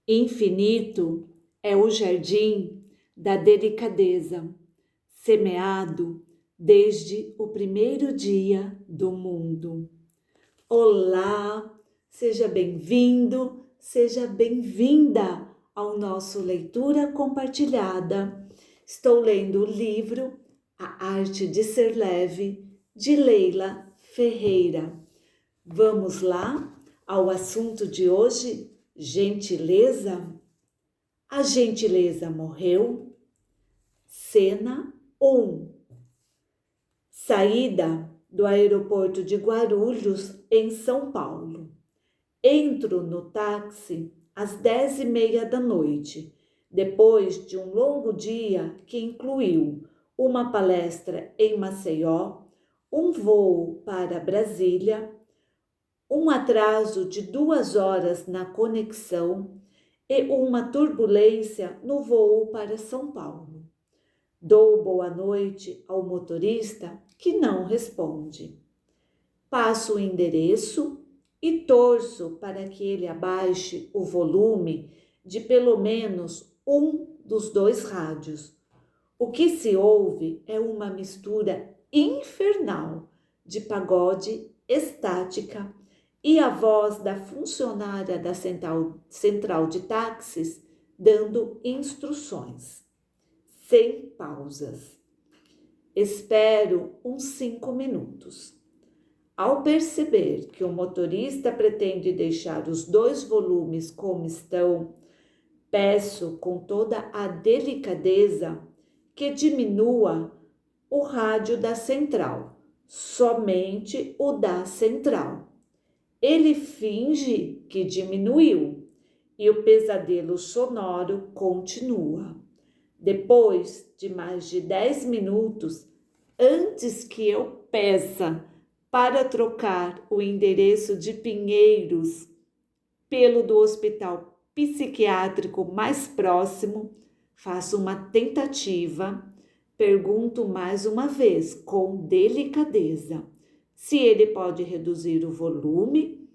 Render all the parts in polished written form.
Infinito é o jardim da delicadeza, semeado desde o primeiro dia do mundo. Olá, seja bem-vindo, seja bem-vinda ao nosso Leitura Compartilhada. Estou lendo o livro A Arte de Ser Leve, de Leila Ferreira. Vamos lá ao assunto de hoje? Gentileza? A gentileza morreu? Cena 1. Saída do aeroporto de Guarulhos, em São Paulo. Entro no táxi às 10h30 da noite, depois de um longo dia que incluiu uma palestra em Maceió, um voo para Brasília, um atraso de 2 horas na conexão e uma turbulência no voo para São Paulo. Dou boa noite ao motorista que não responde. Passo o endereço e torço para que ele abaixe o volume de pelo menos um dos 2 rádios. O que se ouve é uma mistura infernal de pagode, estática e a voz da funcionária da central de táxis dando instruções, sem pausas. Espero uns 5 minutos. Ao perceber que o motorista pretende deixar os 2 volumes como estão, peço com toda a delicadeza que diminua o rádio da central, somente o da central. Ele finge que diminuiu e o pesadelo sonoro continua. Depois de mais de 10 minutos, antes que eu peça para trocar o endereço de Pinheiros pelo do hospital psiquiátrico mais próximo, faço uma tentativa, pergunto mais uma vez com delicadeza se ele pode reduzir o volume,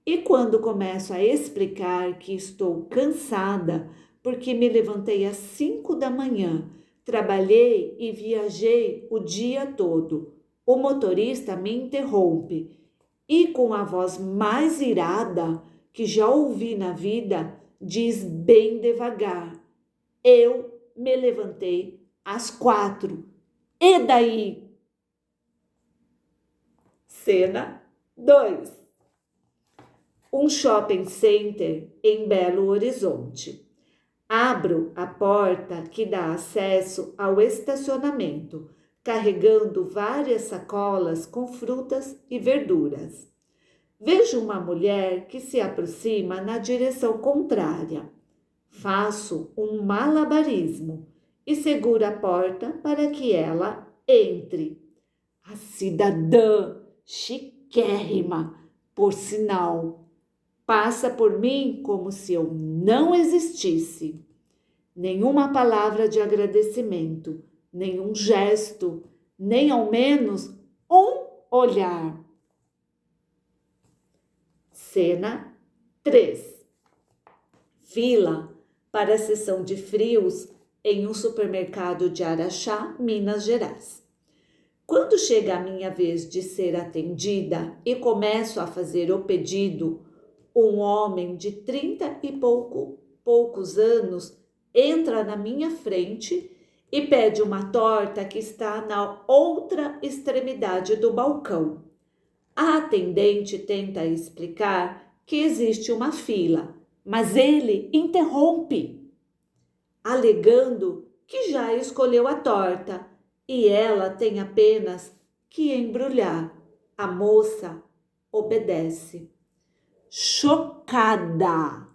e quando começo a explicar que estou cansada porque me levantei às 5 da manhã, trabalhei e viajei o dia todo, o motorista me interrompe e, com a voz mais irada que já ouvi na vida, diz bem devagar: eu me levantei às 4. E daí? Cena 2. Um shopping center em Belo Horizonte. Abro a porta que dá acesso ao estacionamento, carregando várias sacolas com frutas e verduras. Vejo uma mulher que se aproxima na direção contrária. Faço um malabarismo e seguro a porta para que ela entre. A cidadã chiquérrima, por sinal, passa por mim como se eu não existisse. Nenhuma palavra de agradecimento, nenhum gesto, nem ao menos um olhar. Cena 3. Fila para a sessão de frios em um supermercado de Araxá, Minas Gerais. Quando chega a minha vez de ser atendida e começo a fazer o pedido, um homem de 30 e poucos anos entra na minha frente e pede uma torta que está na outra extremidade do balcão. A atendente tenta explicar que existe uma fila, mas ele interrompe, alegando que já escolheu a torta e ela tem apenas que embrulhar. A moça obedece. Chocada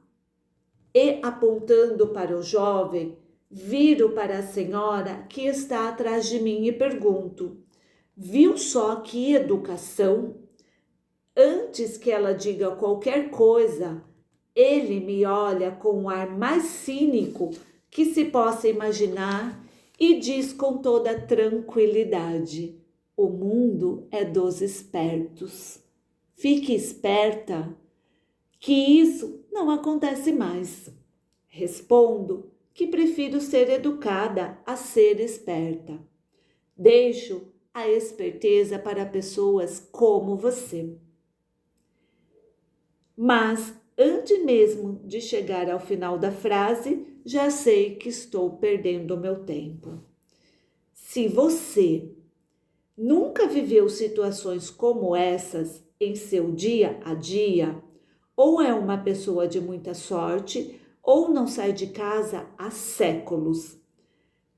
e apontando para o jovem, viro para a senhora que está atrás de mim e pergunto: viu só que educação? Antes que ela diga qualquer coisa, ele me olha com o ar mais cínico que se possa imaginar e diz com toda tranquilidade: o mundo é dos espertos. Fique esperta que isso não acontece mais. Respondo que prefiro ser educada a ser esperta. Deixo a esperteza para pessoas como você. Mas, antes mesmo de chegar ao final da frase, já sei que estou perdendo o meu tempo. Se você nunca viveu situações como essas em seu dia a dia, ou é uma pessoa de muita sorte, ou não sai de casa há séculos.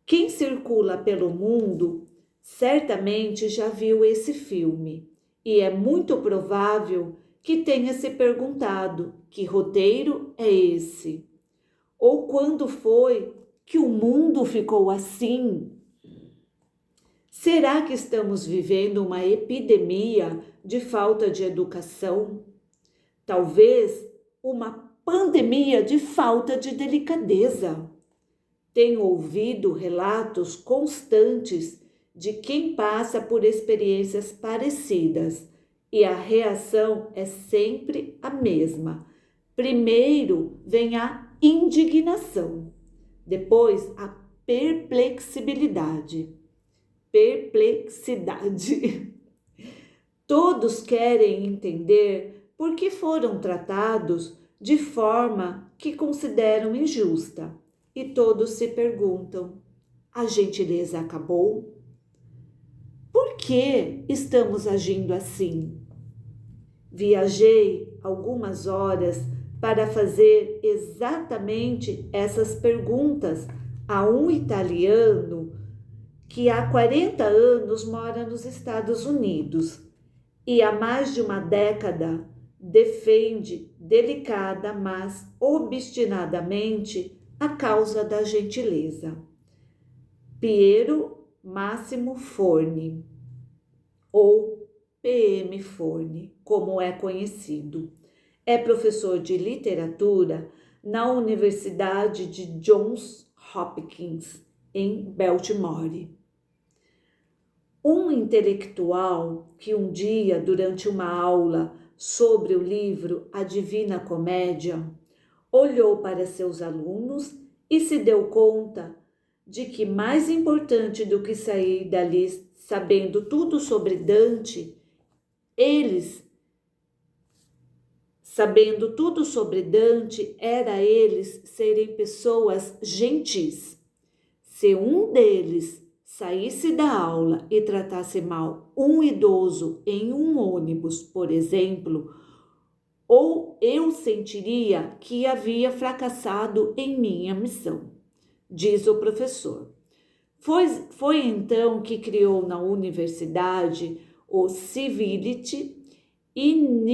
Quem circula pelo mundo certamente já viu esse filme, e é muito provável que tenha se perguntado que roteiro é esse? Ou quando foi que o mundo ficou assim? Será que estamos vivendo uma epidemia de falta de educação? Talvez uma pandemia de falta de delicadeza. Tenho ouvido relatos constantes de quem passa por experiências parecidas e a reação é sempre a mesma. Primeiro vem a indignação, depois a perplexidade. Todos querem entender por que foram tratados de forma que consideram injusta. E todos se perguntam: a gentileza acabou? Por que estamos agindo assim? Viajei algumas horas para fazer exatamente essas perguntas a um italiano que há 40 anos mora nos Estados Unidos e há mais de uma década defende delicada, mas obstinadamente a causa da gentileza. Piero Máximo Forni, ou PM Forni, como é conhecido. É professor de literatura na Universidade de Johns Hopkins, em Baltimore. Um intelectual que um dia, durante uma aula sobre o livro A Divina Comédia, olhou para seus alunos e se deu conta de que mais importante do que sair dali sabendo tudo sobre Dante, era eles serem pessoas gentis. Se um deles saísse da aula e tratasse mal um idoso em um ônibus, por exemplo, ou eu sentiria que havia fracassado em minha missão, diz o professor. Foi então que criou na universidade o Civility Initiative.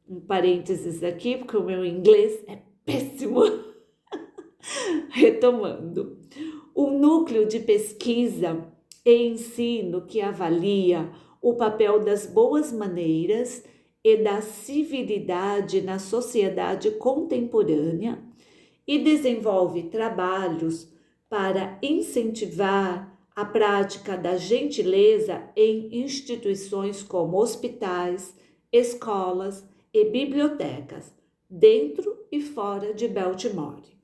Um parênteses aqui, porque o meu inglês é péssimo. Retomando. Um núcleo de pesquisa e ensino que avalia o papel das boas maneiras e da civilidade na sociedade contemporânea e desenvolve trabalhos para incentivar a prática da gentileza em instituições como hospitais, escolas e bibliotecas, dentro e fora de Baltimore.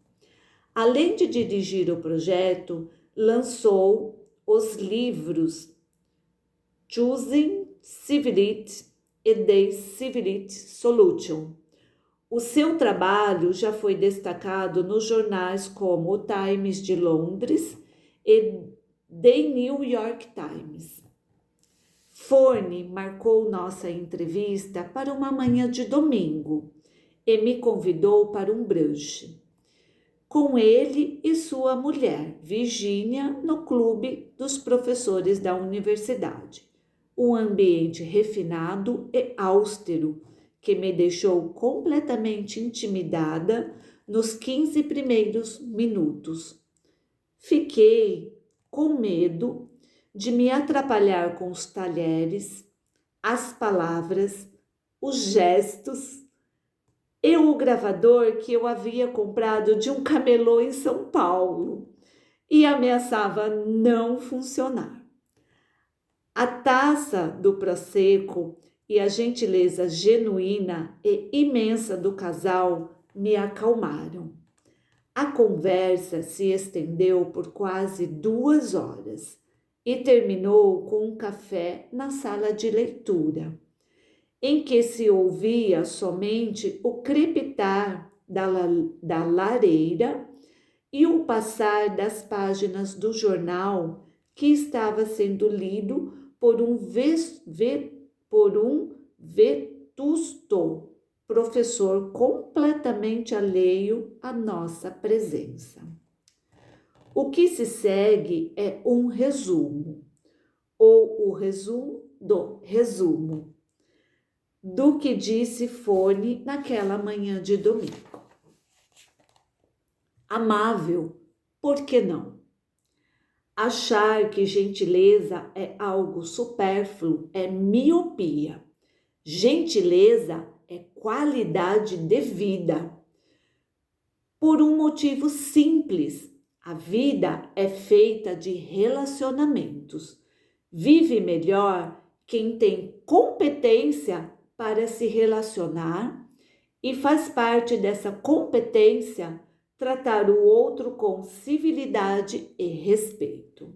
Além de dirigir o projeto, lançou os livros Choosing Civility e The Civility Solution. O seu trabalho já foi destacado nos jornais como o Times de Londres e The New York Times. Forni marcou nossa entrevista para uma manhã de domingo e me convidou para um brunch com ele e sua mulher, Virginia, no clube dos professores da universidade. Um ambiente refinado e austero que me deixou completamente intimidada nos 15 primeiros minutos. Fiquei com medo de me atrapalhar com os talheres, as palavras, os gestos e o gravador que eu havia comprado de um camelô em São Paulo e ameaçava não funcionar. A taça do Prosecco e a gentileza genuína e imensa do casal me acalmaram. A conversa se estendeu por quase 2 horas e terminou com um café na sala de leitura, em que se ouvia somente o crepitar da lareira e o passar das páginas do jornal que estava sendo lido por um vetusto professor completamente alheio à nossa presença. O que se segue é um resumo, ou o resumo do que disse Fone naquela manhã de domingo. Amável, por que não? Achar que gentileza é algo supérfluo é miopia. Gentileza é qualidade de vida. Por um motivo simples, a vida é feita de relacionamentos. Vive melhor quem tem competência para se relacionar e faz parte dessa competência tratar o outro com civilidade e respeito.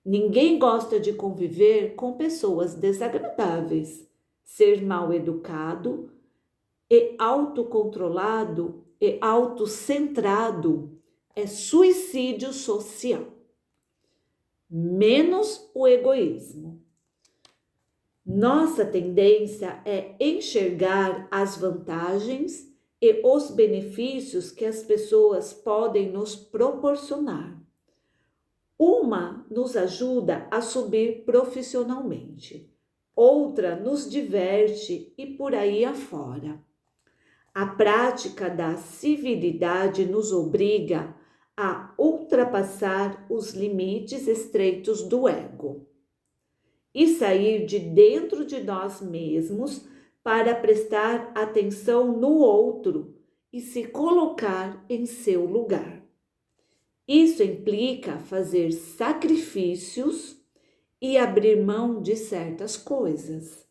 Ninguém gosta de conviver com pessoas desagradáveis. Ser mal educado e autocontrolado e autocentrado é suicídio social. Menos o egoísmo. Nossa tendência é enxergar as vantagens e os benefícios que as pessoas podem nos proporcionar. Uma nos ajuda a subir profissionalmente, outra nos diverte e por aí afora. A prática da civilidade nos obriga a ultrapassar os limites estreitos do ego e sair de dentro de nós mesmos para prestar atenção no outro e se colocar em seu lugar. Isso implica fazer sacrifícios e abrir mão de certas coisas.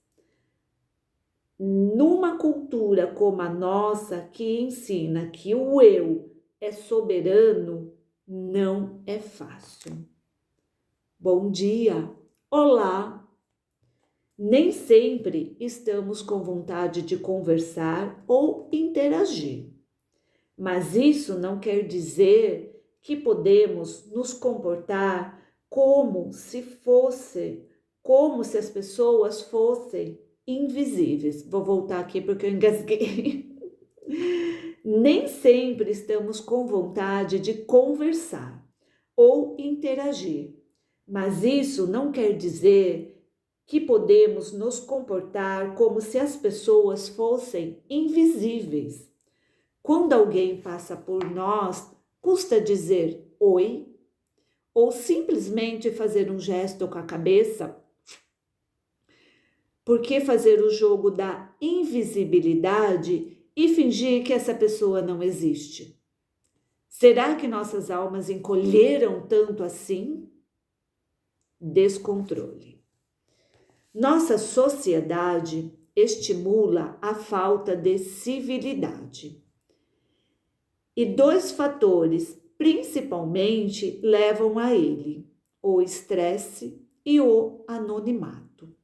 Numa cultura como a nossa, que ensina que o eu é soberano, não é fácil. Bom dia! Olá! Nem sempre estamos com vontade de conversar ou interagir, mas isso não quer dizer que podemos nos comportar como se as pessoas fossem invisíveis. Vou voltar aqui porque eu engasguei. Nem sempre estamos com vontade de conversar ou interagir, mas isso não quer dizer que podemos nos comportar como se as pessoas fossem invisíveis. Quando alguém passa por nós, custa dizer oi ou simplesmente fazer um gesto com a cabeça. Por que fazer o jogo da invisibilidade e fingir que essa pessoa não existe? Será que nossas almas encolheram tanto assim? Descontrole. Nossa sociedade estimula a falta de civilidade. E 2 fatores, principalmente, levam a ele: o estresse e o anonimato.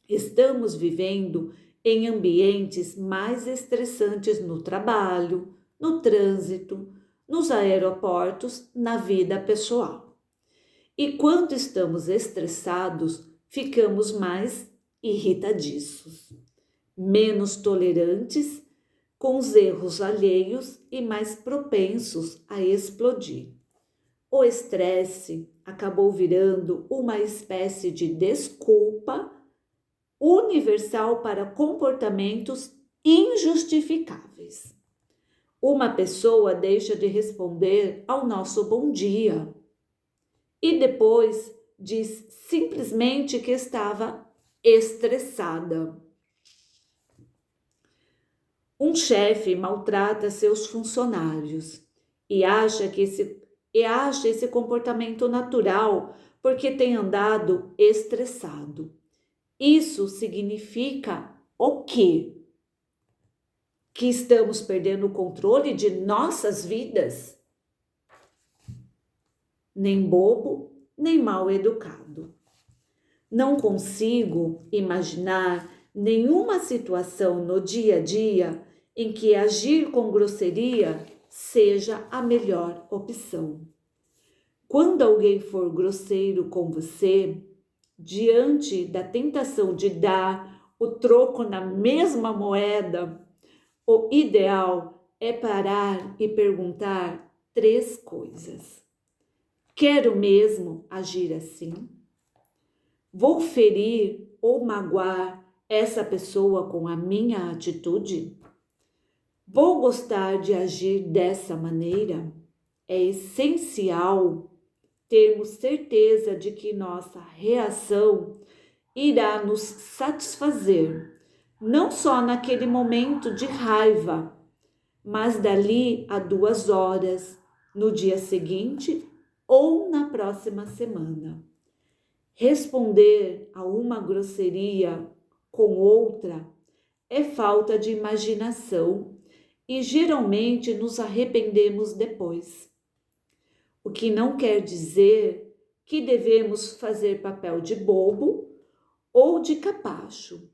Estamos vivendo em ambientes mais estressantes no trabalho, no trânsito, nos aeroportos, na vida pessoal. E quando estamos estressados, ficamos mais irritadiços, menos tolerantes com os erros alheios e mais propensos a explodir. O estresse acabou virando uma espécie de desculpa universal para comportamentos injustificáveis. Uma pessoa deixa de responder ao nosso bom dia e depois diz simplesmente que estava estressada. Um chefe maltrata seus funcionários e acha esse comportamento natural porque tem andado estressado. Isso significa o quê? que estamos perdendo o controle de nossas vidas? Nem bobo, nem mal educado. Não consigo imaginar nenhuma situação no dia a dia em que agir com grosseria seja a melhor opção. Quando alguém for grosseiro com você, diante da tentação de dar o troco na mesma moeda, o ideal é parar e perguntar 3 coisas. Quero mesmo agir assim? Vou ferir ou magoar essa pessoa com a minha atitude? Vou gostar de agir dessa maneira? É essencial termos certeza de que nossa reação irá nos satisfazer, não só naquele momento de raiva, mas dali a 2 horas, no dia seguinte ou na próxima semana. Responder a uma grosseria com outra é falta de imaginação e geralmente nos arrependemos depois. O que não quer dizer que devemos fazer papel de bobo ou de capacho.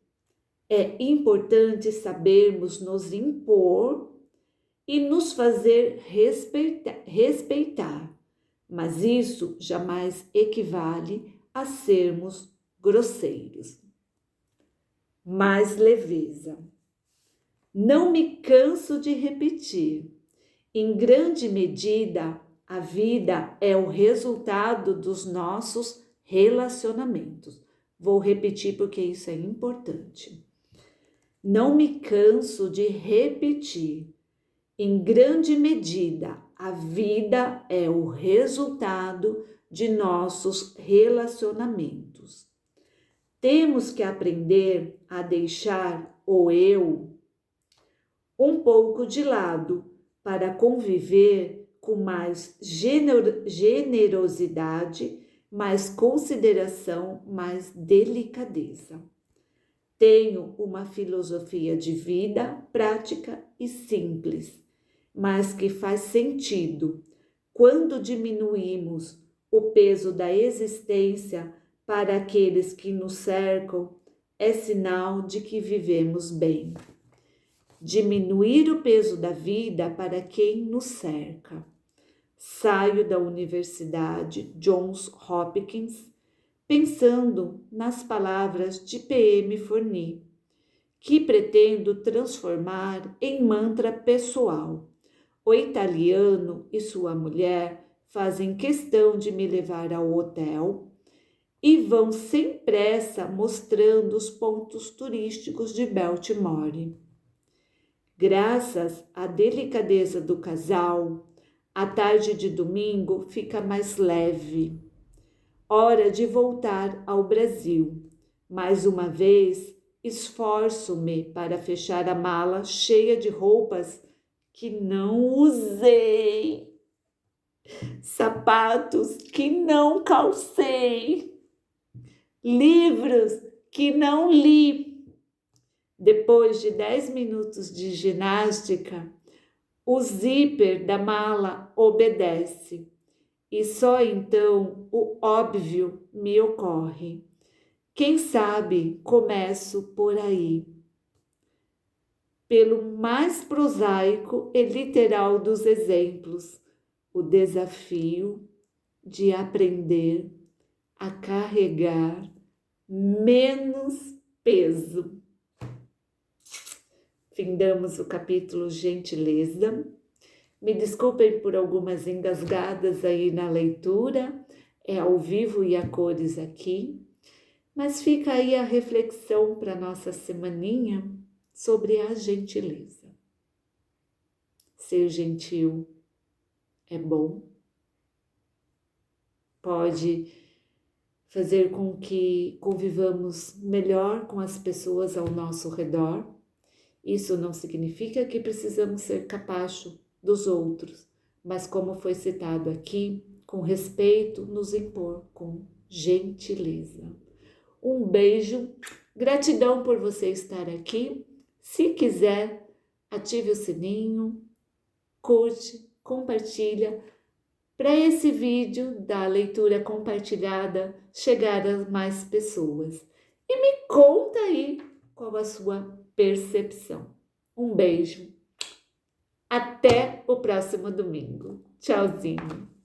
É importante sabermos nos impor e nos fazer respeitar, mas isso jamais equivale a sermos grosseiros. Mais leveza. Não me canso de repetir. Em grande medida, a vida é o resultado dos nossos relacionamentos. Vou repetir porque isso é importante. Não me canso de repetir. Em grande medida, a vida é o resultado de nossos relacionamentos. Temos que aprender a deixar o eu um pouco de lado para conviver com mais generosidade, mais consideração, mais delicadeza. Tenho uma filosofia de vida prática e simples, mas que faz sentido quando diminuímos o peso da existência para aqueles que nos cercam, é sinal de que vivemos bem. Diminuir o peso da vida para quem nos cerca. Saio da Universidade Johns Hopkins pensando nas palavras de P.M. Forni, que pretendo transformar em mantra pessoal. O italiano e sua mulher fazem questão de me levar ao hotel e vão sem pressa mostrando os pontos turísticos de Baltimore. Graças à delicadeza do casal, a tarde de domingo fica mais leve. Hora de voltar ao Brasil. Mais uma vez, esforço-me para fechar a mala cheia de roupas que não usei, sapatos que não calcei, livros que não li. Depois de 10 minutos de ginástica, o zíper da mala obedece e só então o óbvio me ocorre. Quem sabe começo por aí, pelo mais prosaico e literal dos exemplos, o desafio de aprender a carregar menos peso. Findamos o capítulo Gentileza. Me desculpem por algumas engasgadas aí na leitura, é ao vivo e a cores aqui, mas fica aí a reflexão para nossa semaninha sobre a gentileza. Ser gentil é bom, pode fazer com que convivamos melhor com as pessoas ao nosso redor. Isso não significa que precisamos ser capacho dos outros, mas como foi citado aqui, com respeito, nos impor com gentileza. Um beijo, gratidão por você estar aqui. Se quiser, ative o sininho, curte, compartilha, para esse vídeo da leitura compartilhada chegar a mais pessoas. E me conta aí qual a sua percepção. Um beijo. Até o próximo domingo. Tchauzinho.